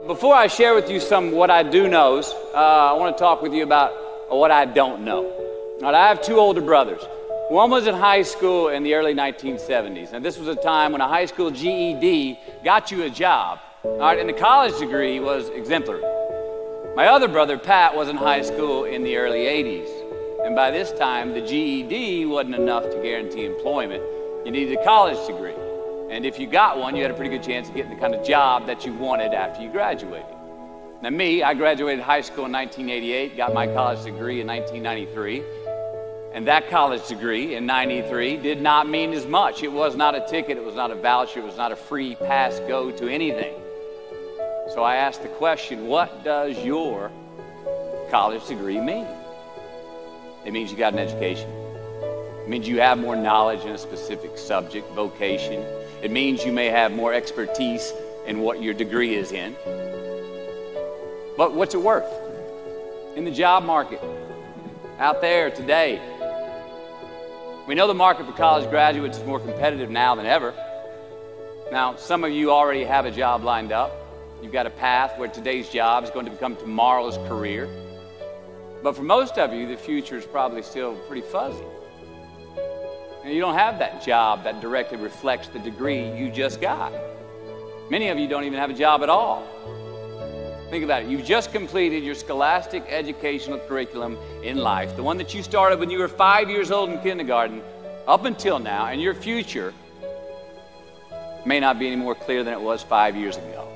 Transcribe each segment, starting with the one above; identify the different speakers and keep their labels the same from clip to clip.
Speaker 1: before I share with you some what I do knows, I want to talk with you about what I don't know. All right, I have two older brothers. One was in high school in the early 1970s, and this was a time when a high school GED got you a job, all right, and the college degree was exemplary. My other brother, Pat, was in high school in the early 80s, and by this time, the GED wasn't enough to guarantee employment. You needed a college degree. And if you got one, you had a pretty good chance of getting the kind of job that you wanted after you graduated. Now me, I graduated high school in 1988, got my college degree in 1993. And that college degree in 93 did not mean as much. It was not a ticket, it was not a voucher, it was not a free pass go to anything. So I asked the question, what does your college degree mean? It means you got an education. It means you have more knowledge in a specific subject, vocation. It means you may have more expertise in what your degree is in. But what's it worth? In the job market, out there today, we know the market for college graduates is more competitive now than ever. Now, some of you already have a job lined up. You've got a path where today's job is going to become tomorrow's career. But for most of you, the future is probably still pretty fuzzy. And you don't have that job that directly reflects the degree you just got. Many of you don't even have a job at all. Think about it. You've just completed your scholastic educational curriculum in life, the one that you started when you were 5 years old in kindergarten, up until now, and your future may not be any more clear than it was 5 years ago.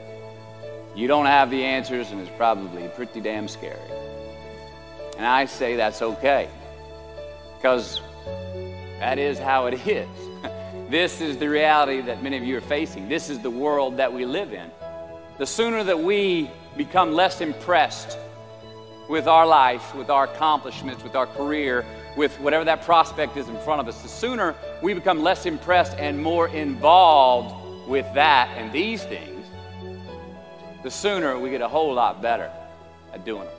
Speaker 1: You don't have the answers, and it's probably pretty damn scary. And I say that's okay, because that is how it is. This is the reality that many of you are facing. This is the world that we live in. The sooner that we become less impressed with our life, with our accomplishments, with our career, with whatever that prospect is in front of us, the sooner we become less impressed and more involved with that and these things, the sooner we get a whole lot better at doing them.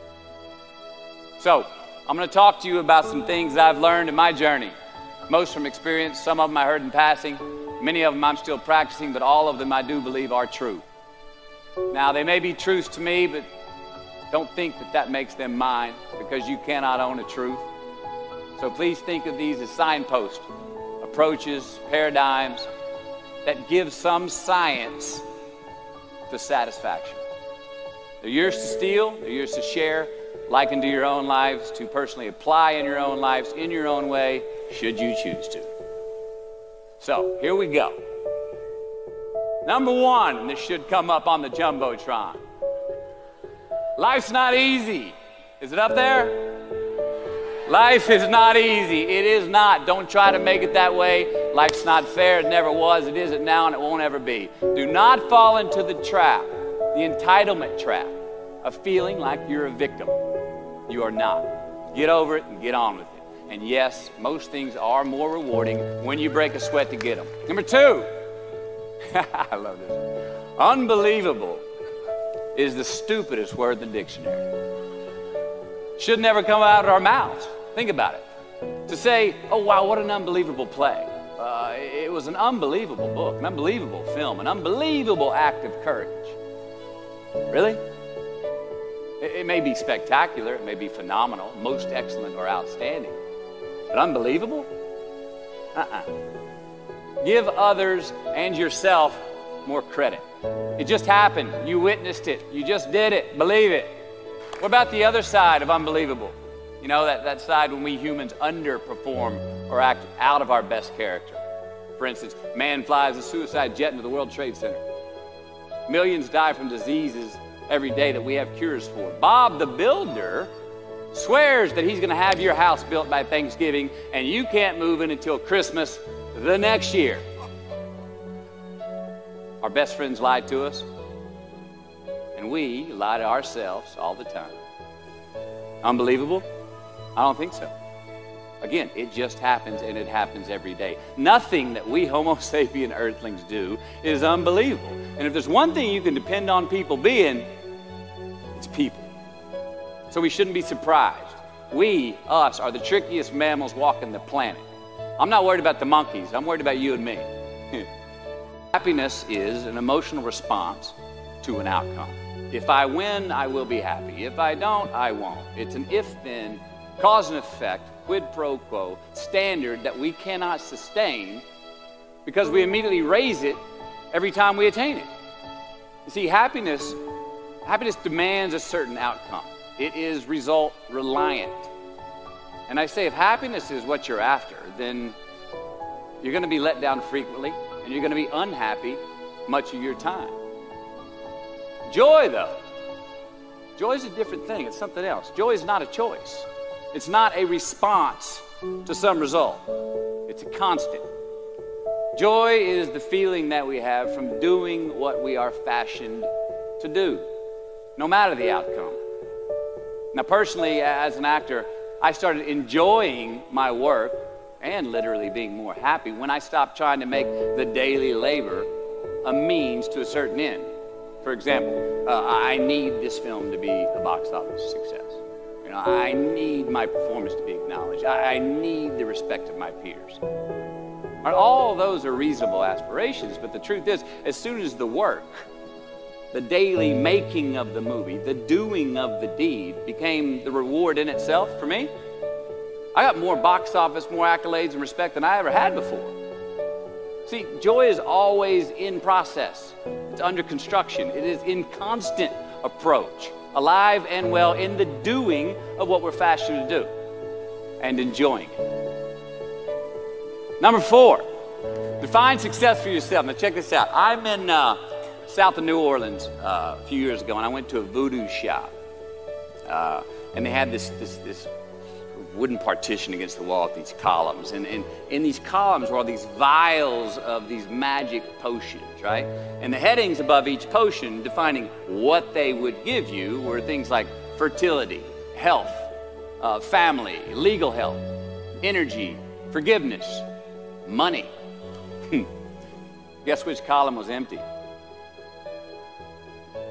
Speaker 1: So, I'm going to talk to you about some things I've learned in my journey. Most from experience, some of them I heard in passing, many of them I'm still practicing, but all of them I do believe are true. Now, they may be truths to me, but don't think that that makes them mine, because you cannot own a truth. So please think of these as signposts, approaches, paradigms that give some science to satisfaction. They're yours to steal, they're yours to share, like into your own lives, to personally apply in your own lives, in your own way, should you choose to. So, here we go. Number one, and this should come up on the Jumbotron. Life's not easy. Is it up there? Life is not easy. It is not. Don't try to make it that way. Life's not fair. It never was. It isn't now, and it won't ever be. Do not fall into the trap, the entitlement trap, of feeling like you're a victim. You are not. Get over it and get on with it. And yes, most things are more rewarding when you break a sweat to get them. Number two, I love this one. Unbelievable is the stupidest word in the dictionary. Should never come out of our mouths. Think about it. To say, oh wow, what an unbelievable play. It was an unbelievable book, an unbelievable film, an unbelievable act of courage. Really? It may be spectacular, it may be phenomenal, most excellent or outstanding. But unbelievable? Give others and yourself more credit. It just happened. You witnessed it. You just did it. Believe it. What about the other side of unbelievable? You know, that side when we humans underperform or act out of our best character. For instance, man flies a suicide jet into the World Trade Center. Millions die from diseases every day that we have cures for. Bob the Builder swears that he's going to have your house built by Thanksgiving, and you can't move in until Christmas the next year. Our best friends lied to us, and we lie to ourselves all the time. Unbelievable? I don't think so. Again, it just happens, and it happens every day. Nothing that we Homo sapien earthlings do is unbelievable. And if there's one thing you can depend on people being, it's people. So we shouldn't be surprised. We, us, are the trickiest mammals walking the planet. I'm not worried about the monkeys. I'm worried about you and me. Happiness is an emotional response to an outcome. If I win, I will be happy. If I don't, I won't. It's an if-then, cause and effect, quid pro quo standard that we cannot sustain because we immediately raise it every time we attain it. You see, happiness demands a certain outcome. It is result reliant. And I say if happiness is what you're after, then you're going to be let down frequently and you're going to be unhappy much of your time. Joy, though, joy is a different thing. It's something else. Joy is not a choice. It's not a response to some result. It's a constant. Joy is the feeling that we have from doing what we are fashioned to do, no matter the outcome. Now, personally, as an actor, I started enjoying my work and literally being more happy when I stopped trying to make the daily labor a means to a certain end. For example, I need this film to be a box office success. You know, I need my performance to be acknowledged. I need the respect of my peers. All those are reasonable aspirations, but the truth is, as soon as the work, the daily making of the movie, the doing of the deed became the reward in itself for me, I got more box office, more accolades and respect than I ever had before. See, joy is always in process. It's under construction. It is in constant approach, alive and well in the doing of what we're fashioned to do and enjoying it. Number 4, define success for yourself. Now check this out. I'm in south of New Orleans a few years ago, and I went to a voodoo shop. And they had this wooden partition against the wall with these columns. And in these columns were all these vials of these magic potions, right? And the headings above each potion defining what they would give you were things like fertility, health, family, legal help, energy, forgiveness, money. Guess which column was empty?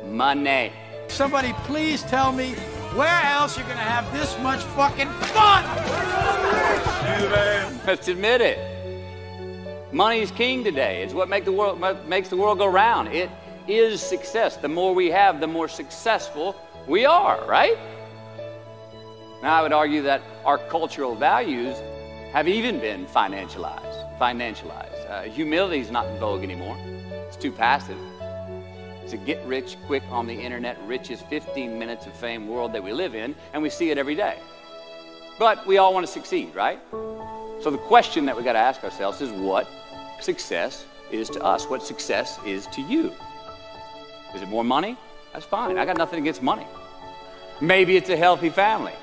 Speaker 1: Money.
Speaker 2: Somebody please tell me where else you're gonna have this much fucking fun?
Speaker 1: Let's admit it. Money is king today. It's what makes the world go round. It is success. The more we have, the more successful we are, right? Now, I would argue that our cultural values have even been financialized. Humility is not in vogue anymore. It's too passive. It's a get rich quick on the internet, richest 15 minutes of fame world that we live in, and we see it every day. But we all want to succeed, right? So the question that we got to ask ourselves is what success is to us, what success is to you. Is it more money? That's fine. I got nothing against money. Maybe it's a healthy family.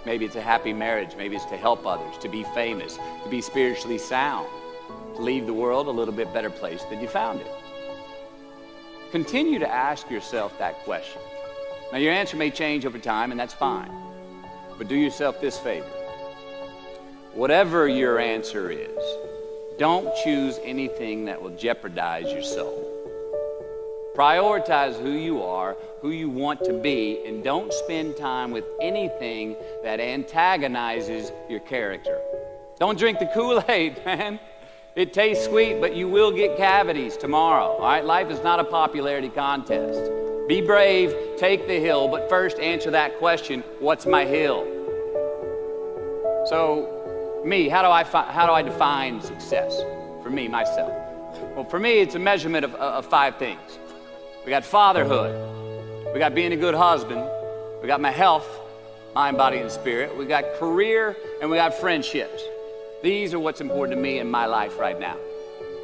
Speaker 1: Maybe it's a happy marriage. Maybe it's to help others, to be famous, to be spiritually sound, to leave the world a little bit better place than you found it. Continue to ask yourself that question. Now, your answer may change over time, and that's fine. But do yourself this favor. Whatever your answer is, don't choose anything that will jeopardize your soul. Prioritize who you are, who you want to be, and don't spend time with anything that antagonizes your character. Don't drink the Kool-Aid, man. It tastes sweet, but you will get cavities tomorrow, all right? Life is not a popularity contest. Be brave, take the hill, but first answer that question, what's my hill? So, me, how do I define success? For me, myself. Well, for me, it's a measurement of 5 things. We got fatherhood. We got being a good husband. We got my health, mind, body, and spirit. We got career, and we got friendships. These are what's important to me in my life right now.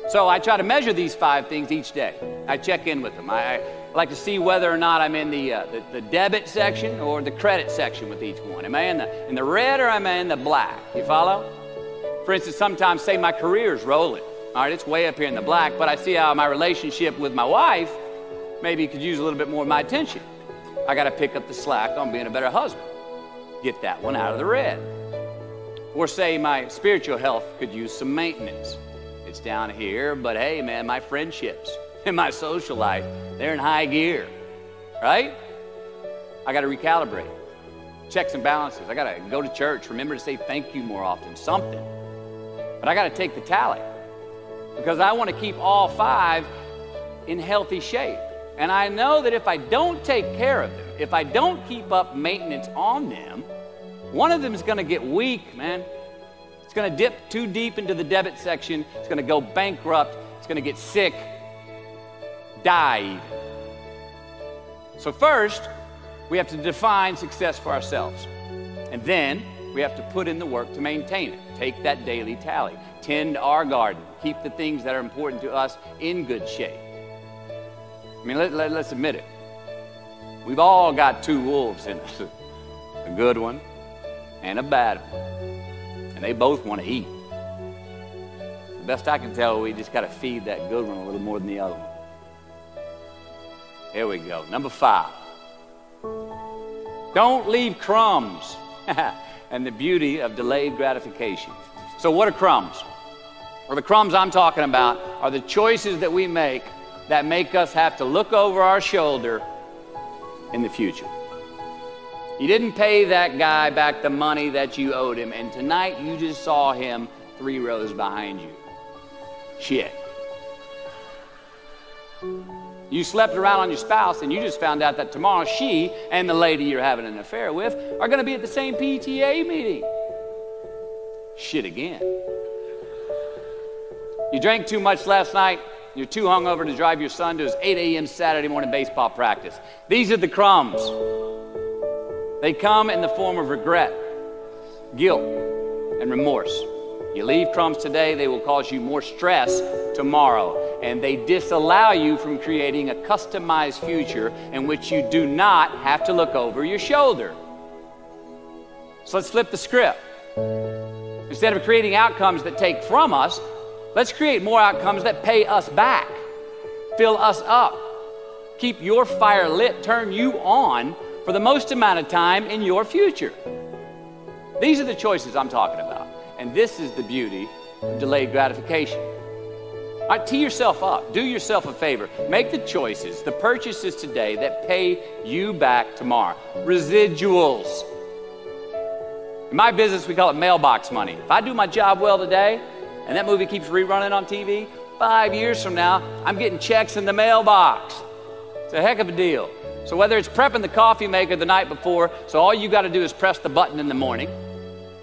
Speaker 1: So I try to measure these 5 things each day. I check in with them. I like to see whether or not I'm in the debit section or the credit section with each one. Am I in the red or am I in the black? You follow? For instance, sometimes say my career's rolling. All right, it's way up here in the black, but I see how my relationship with my wife maybe could use a little bit more of my attention. I got to pick up the slack on being a better husband. Get that one out of the red. Or say my spiritual health could use some maintenance. It's down here, but hey, man, my friendships and my social life, they're in high gear, right? I got to recalibrate. Checks and balances. I got to go to church. Remember to say thank you more often, something. But I got to take the tally because I want to keep all 5 in healthy shape. And I know that if I don't take care of them, if I don't keep up maintenance on them, one of them is going to get weak, man. It's going to dip too deep into the debit section. It's going to go bankrupt. It's going to get sick, die even. So first, we have to define success for ourselves. And then we have to put in the work to maintain it. Take that daily tally. Tend our garden. Keep the things that are important to us in good shape. I mean, let's admit it. We've all got two wolves in us. A good one and a bad one. And they both want to eat. The best I can tell, we just got to feed that good one a little more than the other one. Here we go. Number 5. Don't leave crumbs. And the beauty of delayed gratification. So what are crumbs? Well, the crumbs I'm talking about are the choices that we make that make us have to look over our shoulder in the future. You didn't pay that guy back the money that you owed him, and tonight you just saw him 3 rows behind you. Shit. You slept around on your spouse, and you just found out that tomorrow she and the lady you're having an affair with are going to be at the same PTA meeting. Shit again. You drank too much last night. You're too hungover to drive your son to his 8 a.m. Saturday morning baseball practice. These are the crumbs. They come in the form of regret, guilt, and remorse. You leave crumbs today, they will cause you more stress tomorrow, and they disallow you from creating a customized future in which you do not have to look over your shoulder. So let's flip the script. Instead of creating outcomes that take from us, let's create more outcomes that pay us back, fill us up, keep your fire lit, turn you on for the most amount of time in your future. These are the choices I'm talking about. And this is the beauty of delayed gratification. All right, tee yourself up. Do yourself a favor. Make the choices, the purchases today that pay you back tomorrow. Residuals. In my business, we call it mailbox money. If I do my job well today, and that movie keeps rerunning on TV, 5 years from now, I'm getting checks in the mailbox. It's a heck of a deal. So whether it's prepping the coffee maker the night before, so all you got to do is press the button in the morning,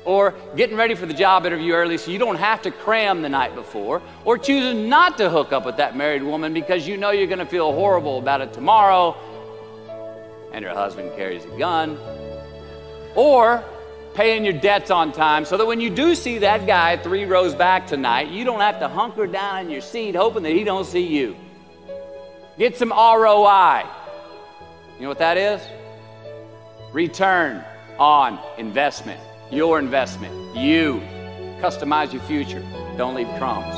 Speaker 1: or getting ready for the job interview early so you don't have to cram the night before, or choosing not to hook up with that married woman because you know you're going to feel horrible about it tomorrow, and her husband carries a gun, or paying your debts on time so that when you do see that guy 3 rows back tonight, you don't have to hunker down in your seat hoping that he don't see you. Get some ROI. You know what that is? Return on investment. Your investment. You. Customize your future. Don't leave crumbs.